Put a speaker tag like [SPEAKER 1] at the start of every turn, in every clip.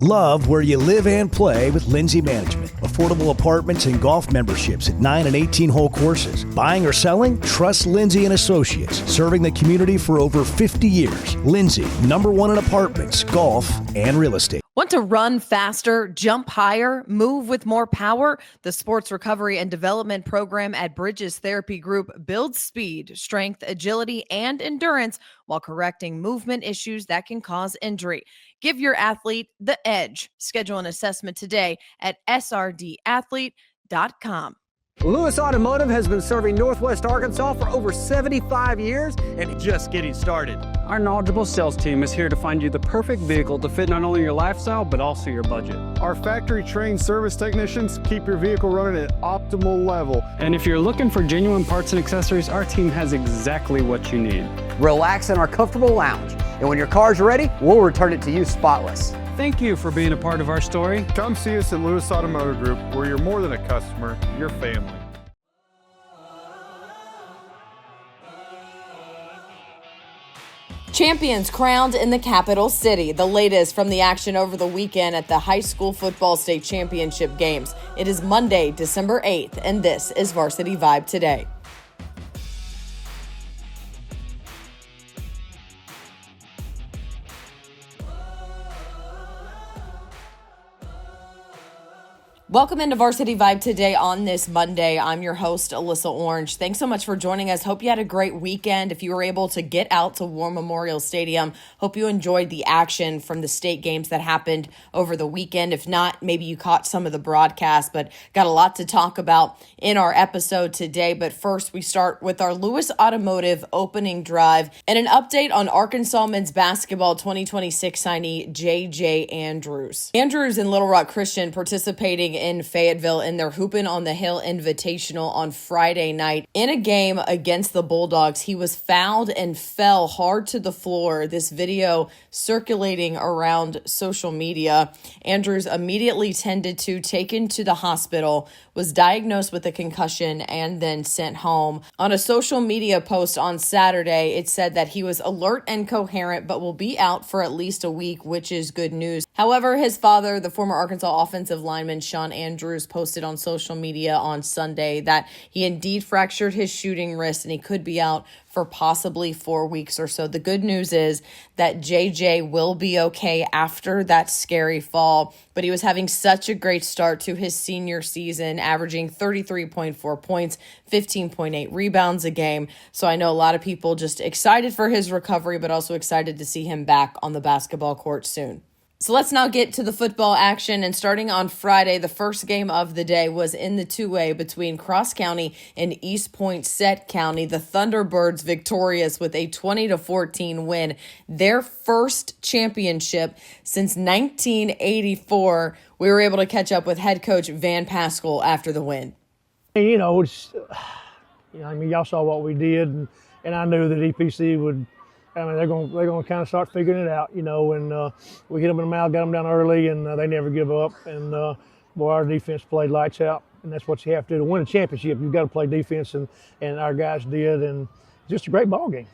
[SPEAKER 1] Love where you live and play with Lindsay Management. Affordable apartments and golf memberships at 9 and 18-hole courses. Buying or selling? Trust Lindsay and Associates. Serving the community for over 50 years. Lindsay, #1 in apartments, golf, and real estate.
[SPEAKER 2] Want to run faster, jump higher, move with more power? The Sports Recovery and Development Program at Bridges Therapy Group builds speed, strength, agility, and endurance while correcting movement issues that can cause injury. Give your athlete the edge. Schedule an assessment today at srdathlete.com.
[SPEAKER 3] Lewis Automotive has been serving Northwest Arkansas for over 75 years and just getting started.
[SPEAKER 4] Our knowledgeable sales team is here to find you the perfect vehicle to fit not only your lifestyle, but also your budget.
[SPEAKER 5] Our factory-trained service technicians keep your vehicle running at optimal level.
[SPEAKER 4] And if you're looking for genuine parts and accessories, our team has exactly what you need.
[SPEAKER 3] Relax in our comfortable lounge, and when your car's ready, we'll return it to you spotless.
[SPEAKER 4] Thank you for being a part of our story.
[SPEAKER 5] Come see us at Lewis Automotive Group, where you're more than a customer, you're family.
[SPEAKER 2] Champions crowned in the capital city. The latest from the action over the weekend at the high school football state championship games. It is Monday, December 8th, and this is Varsity Vibe Today. Welcome into Varsity Vibe Today on this Monday. I'm your host, Alyssa Orange. Thanks so much for joining us. Hope you had a great weekend. If you were able to get out to War Memorial Stadium, hope you enjoyed the action from the state games that happened over the weekend. If not, maybe you caught some of the broadcast, but got a lot to talk about in our episode today. But first, we start with our Lewis Automotive opening drive and an update on Arkansas men's basketball 2026 signee J.J. Andrews. Andrews and Little Rock Christian participating in Fayetteville in their Hoopin' on the Hill Invitational on Friday night. In a game against the Bulldogs, he was fouled and fell hard to the floor. This video circulating around social media. Andrews immediately tended to, taken to the hospital, was diagnosed with a concussion, and then sent home. On a social media post on Saturday, it said that he was alert and coherent, but will be out for at least a week, which is good news. However, his father, the former Arkansas offensive lineman Sean Andrews, posted on social media on Sunday that he indeed fractured his shooting wrist and he could be out for possibly 4 weeks or so. The good news is that JJ will be okay after that scary fall, but he was having such a great start to his senior season, averaging 33.4 points, 15.8 rebounds a game. So I know a lot of people just excited for his recovery, but also excited to see him back on the basketball court soon. So let's now get to the football action, and starting on Friday, the first game of the day was in the 2A between Cross County and East Point Set County. The Thunderbirds victorious with a 20-14 win, their first championship since 1984. We were able to catch up with head coach Van Pascal after the win.
[SPEAKER 6] Y'all saw what we did, and I knew that EPC would. They're going to kind of start figuring it out, and we hit them in the mouth, got them down early, and they never give up. And boy, our defense played lights out, and that's what you have to do to win a championship. You've got to play defense, and our guys did, and just a great ball game.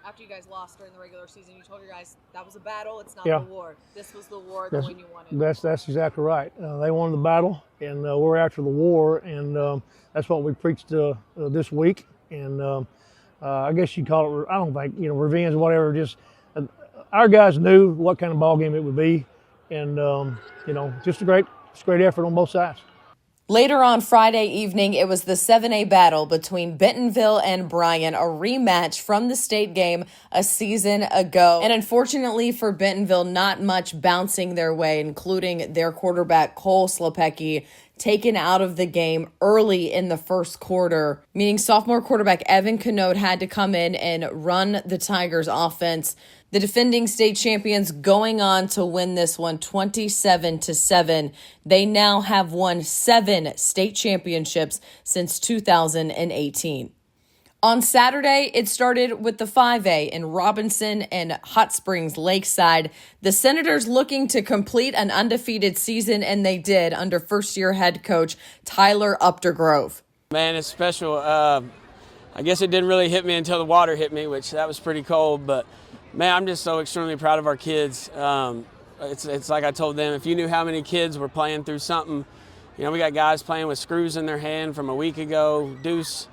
[SPEAKER 2] After you guys lost during the regular season, you told your guys that was a battle. It's not the war. This was the war, the win you wanted.
[SPEAKER 6] That's exactly right. They won the battle, and we're after the war, and that's what we preached this week. And I guess you'd call it, I don't think, revenge, whatever. Just our guys knew what kind of ball game it would be. And, just a great effort on both sides.
[SPEAKER 2] Later on Friday evening, it was the 7A battle between Bentonville and Bryant, a rematch from the state game a season ago. And unfortunately for Bentonville, not much bouncing their way, including their quarterback Cole Slepecki, taken out of the game early in the first quarter, meaning sophomore quarterback Evan Canode had to come in and run the Tigers offense. The defending state champions going on to win this one 27-7. They now have won 7 state championships since 2018. On Saturday, it started with the 5A in Robinson and Hot Springs Lakeside. The Senators looking to complete an undefeated season, and they did under first-year head coach Tyler Updergrove.
[SPEAKER 7] Man, it's special. I guess it didn't really hit me until the water hit me, which that was pretty cold. But, man, I'm just so extremely proud of our kids. it's like I told them, if you knew how many kids were playing through something, you know, we got guys playing with screws in their hand from a week ago. Deuce,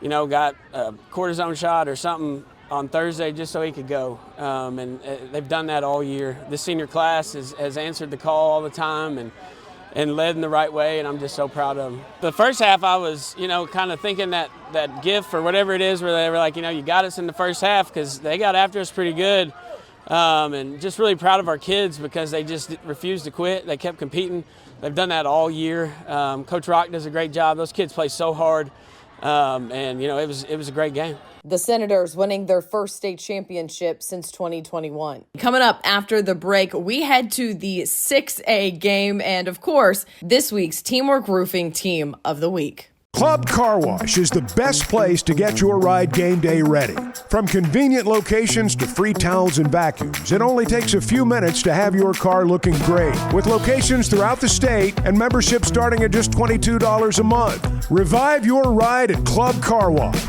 [SPEAKER 7] you know, got a cortisone shot or something on Thursday just so he could go. And they've done that all year. This senior class has answered the call all the time and led in the right way, and I'm just so proud of them. The first half I was, you know, kind of thinking that gift or whatever it is where they were like, you know, you got us in the first half because they got after us pretty good. And just really proud of our kids because they just refused to quit. They kept competing. They've done that all year. Coach Rock does a great job. Those kids play so hard. And, you know, it was a great game.
[SPEAKER 2] The Senators winning their first state championship since 2021. Coming up after the break, we head to the 6A game and, of course, this week's Teamwork Roofing Team of the Week.
[SPEAKER 8] Club Car Wash is the best place to get your ride game day ready. From convenient locations to free towels and vacuums, it only takes a few minutes to have your car looking great. With locations throughout the state and membership starting at just $22 a month. Revive your ride at Club Car Wash.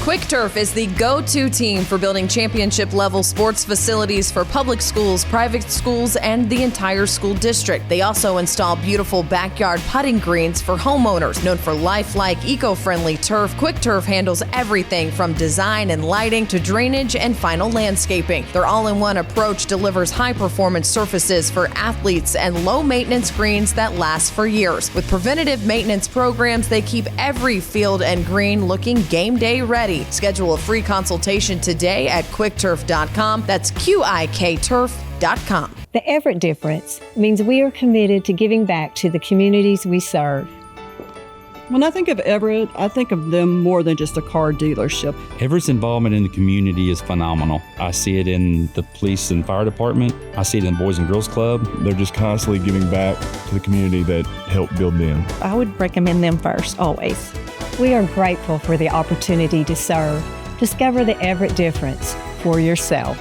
[SPEAKER 2] Quick Turf is the go-to team for building championship-level sports facilities for public schools, private schools, and the entire school district. They also install beautiful backyard putting greens for homeowners. Known for lifelike, eco-friendly turf, Quick Turf handles everything from design and lighting to drainage and final landscaping. Their all-in-one approach delivers high-performance surfaces for athletes and low-maintenance greens that last for years. With preventative maintenance programs, they keep every field and green looking game day ready. Schedule a free consultation today at quickturf.com. That's QIKturf.com.
[SPEAKER 9] The Everett difference means we are committed to giving back to the communities we serve.
[SPEAKER 10] When I think of Everett, I think of them more than just a car dealership.
[SPEAKER 11] Everett's involvement in the community is phenomenal. I see it in the police and fire department. I see it in the Boys and Girls Club.
[SPEAKER 5] They're just constantly giving back to the community that helped build them.
[SPEAKER 9] I would recommend them first, always. We are grateful for the opportunity to serve. Discover the Everett difference for yourself.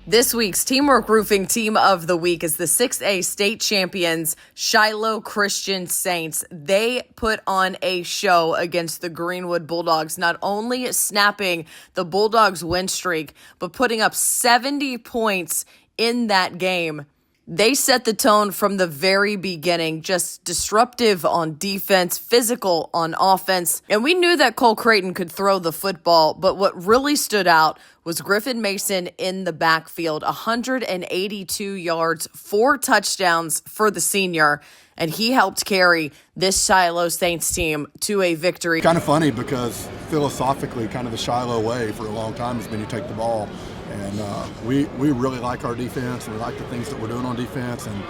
[SPEAKER 2] This week's Teamwork Roofing Team of the Week is the 6A state champions, Shiloh Christian Saints. They put on a show against the Greenwood Bulldogs, not only snapping the Bulldogs' win streak, but putting up 70 points in that game. They set the tone from the very beginning, just disruptive on defense, physical on offense. And we knew that Cole Creighton could throw the football, but what really stood out was Griffin Mason in the backfield, 182 yards, 4 touchdowns for the senior, and he helped carry this Shiloh Saints team to a victory.
[SPEAKER 12] Kind of funny because philosophically, kind of the Shiloh way for a long time has been you take the ball. And we really like our defense, and we like the things that we're doing on defense, and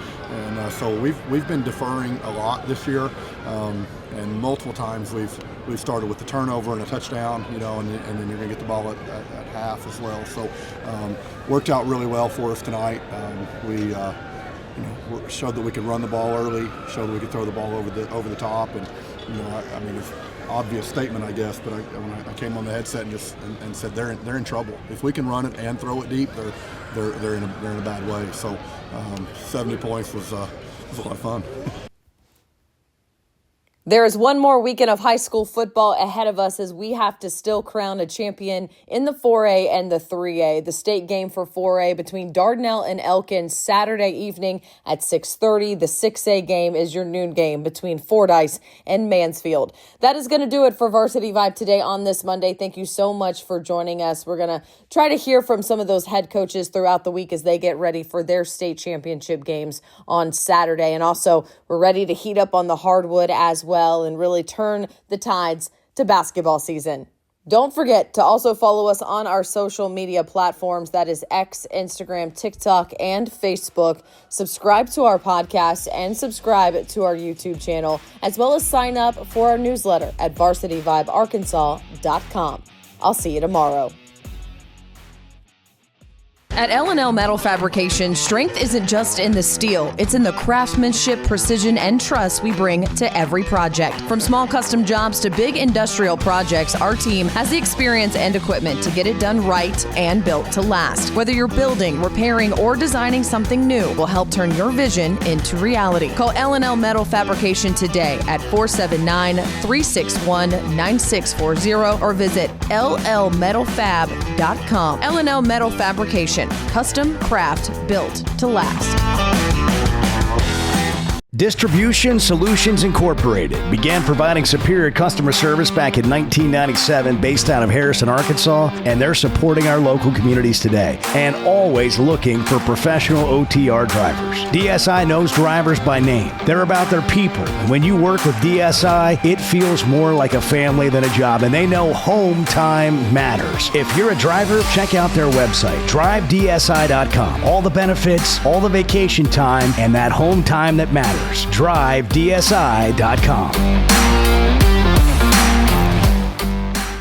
[SPEAKER 12] so we've been deferring a lot this year, and multiple times we've started with the turnover and a touchdown, you know, and then you're going to get the ball at half as well. So worked out really well for us tonight. We showed that we could run the ball early, showed that we could throw the ball over the top, and you know, I mean, it's an obvious statement, I guess, but when I came on the headset and said they're in trouble. If we can run it and throw it deep, they're in a bad way. So 70 points was a lot of fun.
[SPEAKER 2] There is one more weekend of high school football ahead of us as we have to still crown a champion in the 4A and the 3A. The state game for 4A between Dardanelle and Elkins Saturday evening at 6:30. The 6A game is your noon game between Fordyce and Mansfield. That is going to do it for Varsity Vibe today on this Monday. Thank you so much for joining us. We're going to try to hear from some of those head coaches throughout the week as they get ready for their state championship games on Saturday. And also, we're ready to heat up on the hardwood as well and really turn the tides to basketball season. Don't forget to also follow us on our social media platforms. That is X, Instagram, TikTok, and Facebook. Subscribe to our podcast and subscribe to our YouTube channel, as well as sign up for our newsletter at varsityvibearkansas.com. I'll see you tomorrow. At L&L Metal Fabrication, strength isn't just in the steel, it's in the craftsmanship, precision, and trust we bring to every project. From small custom jobs to big industrial projects, our team has the experience and equipment to get it done right and built to last. Whether you're building, repairing, or designing something new, we'll help turn your vision into reality. Call L&L Metal Fabrication today at 479-361-9640 or visit llmetalfab.com. L&L Metal Fabrication. Custom, craft, built to last.
[SPEAKER 1] Distribution Solutions Incorporated began providing superior customer service back in 1997 based out of Harrison, Arkansas, and they're supporting our local communities today and always looking for professional OTR drivers. DSI knows drivers by name. They're about their people, and when you work with DSI, it feels more like a family than a job, and they know home time matters. If you're a driver, check out their website, drivedsi.com. All the benefits, all the vacation time, and that home time that matters. DriveDSI.com.